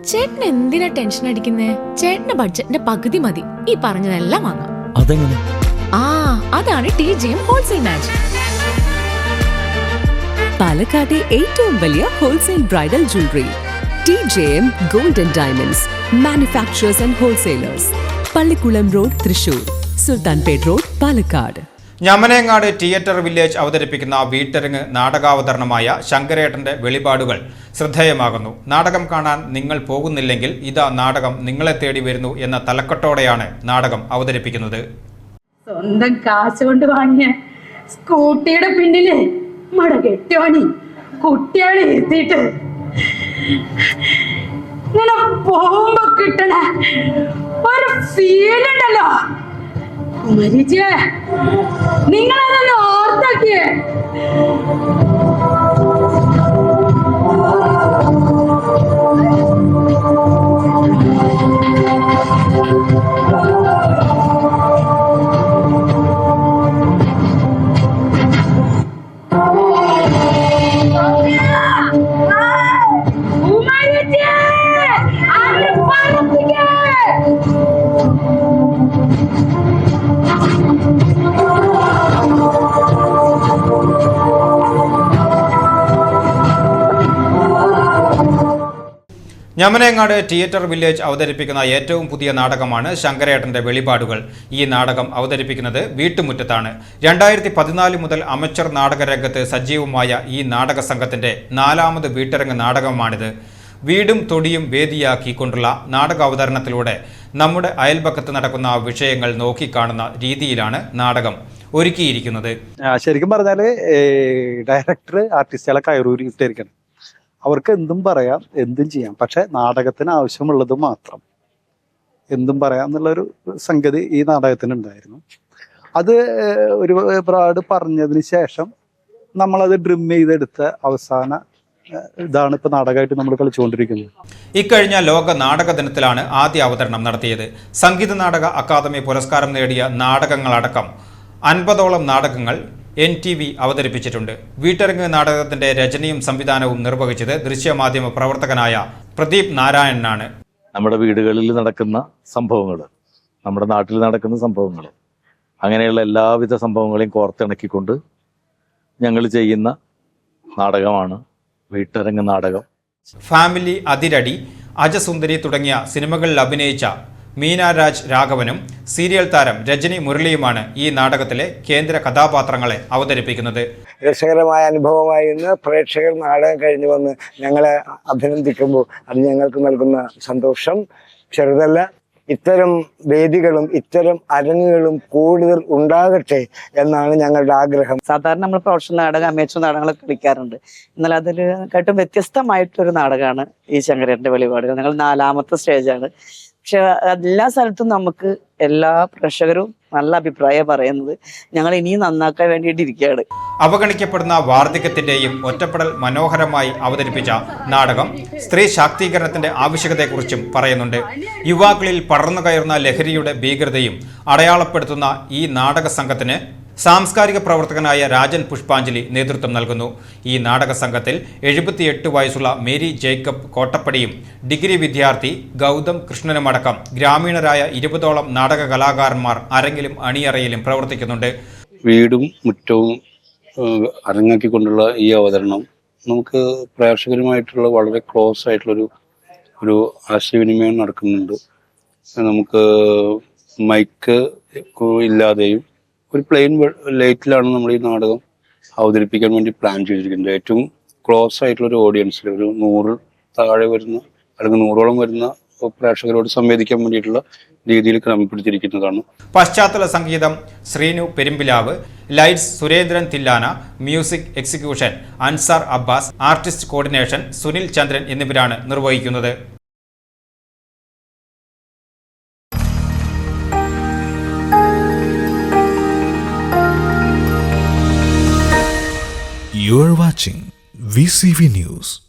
ചേട്ടൻ എന്തിനാ ടെൻഷൻ അടിക്കുന്നേ? ചേട്ടന്റെ ബഡ്ജറ്റിന്റെ പകുതി മതി ഈ പറഞ്ഞതെല്ലാം വാങ്ങാം. അതെങ്ങനെ? അതാണ് TJM ഹോൾസെയിൽ മാജിക്. പാലക്കാട്ടെ ഏറ്റവും വലിയ wholesale bridal jewellery TJM Gold and Diamonds Manufacturers and Wholesalers. Pallikulam road, Thrissur. Sultanpet road, Palakkad. ഞമനേങ്ങാട് തിയേറ്റർ വില്ലേജ് അവതരിപ്പിക്കുന്ന വീട്ടരങ്ങ് നാടകാവതരണമായ ശങ്കരേട്ടന്റെ വെളിപാടുകൾ ശ്രദ്ധേയമാകുന്നു. നാടകം കാണാൻ നിങ്ങൾ പോകുന്നില്ലെങ്കിൽ ഇതാ നാടകം നിങ്ങളെ തേടി വരുന്നു എന്ന തലക്കെട്ടോടെയാണ് നാടകം അവതരിപ്പിക്കുന്നത്. സ്വന്തം കാശ് കൊണ്ട് വാങ്ങിയ സ്കൂട്ടിയുടെ പിന്നില് മടകെട്ടോണി കുട്ടികളെ എത്തിയിട്ട് ഇങ്ങനെ പോകുമ്പോ കിട്ടണ ഒരു ഫീൽ ഉണ്ടല്ലോ. കുമരിച്ചേ, നിങ്ങളതൊന്ന് ഓർത്താക്കിയേ. ഞമനേങ്ങാട് തിയേറ്റർ വില്ലേജ് അവതരിപ്പിക്കുന്ന ഏറ്റവും പുതിയ നാടകമാണ് ശങ്കരേട്ടന്റെ വെളിപാടുകൾ. ഈ നാടകം അവതരിപ്പിക്കുന്നത് വീട്ടുമുറ്റത്താണ്. 2014 മുതൽ അമച്ചർ നാടകരംഗത്ത് സജീവമായ ഈ നാടക സംഘത്തിന്റെ 4ാമത് വീട്ടരങ്ങ് നാടകമാണിത്. വീടും തൊടിയും വേദിയാക്കിക്കൊണ്ടുള്ള നാടക അവതരണത്തിലൂടെ നമ്മുടെ അയൽപക്കത്ത് നടക്കുന്ന വിഷയങ്ങൾ നോക്കിക്കാണുന്ന രീതിയിലാണ് നാടകം ഒരുക്കിയിരിക്കുന്നത്. ശരിക്കും പറഞ്ഞാല് ഡയറക്ടർ ആർട്ടിസ്റ്റുകളെ കയറൂരി ഇട്ടിരിക്കണം. അവർക്ക് എന്തും പറയാം, എന്തും ചെയ്യാം. പക്ഷെ നാടകത്തിന് ആവശ്യമുള്ളത് മാത്രം എന്തും പറയാം എന്നുള്ളൊരു സംഗതി ഈ നാടകത്തിന് ഉണ്ടായിരുന്നു. അത് ഒരുപാട് പറഞ്ഞതിന് ശേഷം നമ്മളത് ഡ്രിം ചെയ്തെടുത്ത അവസാന ഇതാണ് ഇപ്പൊ നാടകമായിട്ട് നമ്മൾ കളിച്ചുകൊണ്ടിരിക്കുന്നത്. ഇക്കഴിഞ്ഞ ലോക നാടക ദിനത്തിലാണ് ആദ്യ അവതരണം നടത്തിയത്. സംഗീത നാടക അക്കാദമി പുരസ്കാരം നേടിയ നാടകങ്ങളടക്കം 50ഓളം നാടകങ്ങൾ NTV അവതരിപ്പിച്ചിട്ടുണ്ട്. വീട്ടരങ്ങ് നാടകത്തിന്റെ രചനയും സംവിധാനവും നിർവഹിച്ചത് ദൃശ്യമാധ്യമ പ്രവർത്തകനായ പ്രദീപ് നാരായണനാണ്. നമ്മുടെ വീടുകളിൽ നടക്കുന്ന സംഭവങ്ങൾ, നമ്മുടെ നാട്ടിൽ നടക്കുന്ന സംഭവങ്ങൾ, അങ്ങനെയുള്ള എല്ലാവിധ സംഭവങ്ങളെയും കോർത്തിണക്കിക്കൊണ്ട് ഞങ്ങൾ ചെയ്യുന്ന നാടകമാണ് വീട്ടരങ്ങ് നാടകം. ഫാമിലി, അതിരടി, അജസുന്ദരി തുടങ്ങിയ സിനിമകളിൽ അഭിനയിച്ച മീന രാജ് രാഘവനും സീരിയൽ താരം രജനി മുരളിയുമാണ് ഈ നാടകത്തിലെ കേന്ദ്ര കഥാപാത്രങ്ങളെ അവതരിപ്പിക്കുന്നത്. രസകരമായ അനുഭവമായിരുന്നു. പ്രേക്ഷകർ നാടകം കഴിഞ്ഞു വന്ന് ഞങ്ങളെ അഭിനന്ദിക്കുമ്പോൾ അത് ഞങ്ങൾക്ക് നൽകുന്ന സന്തോഷം ചെറുതല്ല. ഇത്തരം വേദികളും ഇത്തരം അരങ്ങുകളും കൂടുതൽ ഉണ്ടാകട്ടെ എന്നാണ് ഞങ്ങളുടെ ആഗ്രഹം. സാധാരണ നമ്മൾ പ്രൊഫഷണൽ നാടകം, അമേച്ചർ നാടകങ്ങളൊക്കെ കളിക്കാറുണ്ട്. എന്നാൽ അതിനെക്കാട്ടും വ്യത്യസ്തമായിട്ടൊരു നാടകമാണ് ഈ ശങ്കരേട്ടന്റെ വെളിപാടുകൾ. ഞങ്ങൾ 4ാമത്തെ സ്റ്റേജാണ്. പക്ഷെ എല്ലാ സ്ഥലത്തും നമുക്ക് എല്ലാ പ്രേക്ഷകരും നല്ല അഭിപ്രായം പറയുന്നത്. ഞങ്ങൾ ഇനിയും നന്നാക്കാൻ വേണ്ടിയിട്ടിരിക്കുകയാണ്. അവഗണിക്കപ്പെടുന്ന വാർദ്ധക്യത്തിന്റെയും ഒറ്റപ്പെടൽ മനോഹരമായി അവതരിപ്പിച്ച നാടകം സ്ത്രീ ശാക്തീകരണത്തിന്റെ ആവശ്യകതയെക്കുറിച്ചും പറയുന്നുണ്ട്. യുവാക്കളിൽ പടർന്നു കയറുന്ന ലഹരിയുടെ ഭീകരതയും അടയാളപ്പെടുത്തുന്ന ഈ നാടക സംഘത്തിന് സാംസ്കാരിക പ്രവർത്തകനായ രാജൻ പുഷ്പാഞ്ജലി നേതൃത്വം നൽകുന്നു. ഈ നാടക സംഘത്തിൽ 78 വയസ്സുള്ള മേരി ജേക്കബ് കോട്ടപ്പടിയും ഡിഗ്രി വിദ്യാർത്ഥി ഗൗതം കൃഷ്ണനുമടക്കം ഗ്രാമീണരായ 20ഓളം നാടക കലാകാരന്മാർ അരങ്ങിലും അണിയറയിലും പ്രവർത്തിക്കുന്നുണ്ട്. വീടും മുറ്റവും അരങ്ങാക്കിക്കൊണ്ടുള്ള ഈ അവതരണം നമുക്ക് പ്രേക്ഷകരുമായിട്ടുള്ള വളരെ ക്ലോസ് ആയിട്ടുള്ളൊരു ആശയവിനിമയം നടക്കുന്നുണ്ട്. നമുക്ക് മൈക്ക് ഇല്ലാതെയും ഒരു പ്ലെയിൻ ലൈറ്റിലാണ് നമ്മൾ ഈ നാടകം അവതരിപ്പിക്കാൻ വേണ്ടി പ്ലാൻ ചെയ്തിരിക്കുന്നത്. ഏറ്റവും ക്ലോസ് ആയിട്ടുള്ളൊരു ഓഡിയൻസിൽ ഒരു 100 താഴെ വരുന്ന അല്ലെങ്കിൽ 100ഓളം വരുന്ന പ്രേക്ഷകരോട് സംവേദിക്കാൻ വേണ്ടിയിട്ടുള്ള രീതിയിൽ ക്രമപ്പെടുത്തിയിരിക്കുന്നതാണ്. പശ്ചാത്തല സംഗീതം Sreenu Perumbilavu, lights Surendran Thillana, music execution Ansar Abbas, artist coordination Sunil Chandran എന്നിവരാണ് നിർവഹിക്കുന്നത്. You are watching VCV News.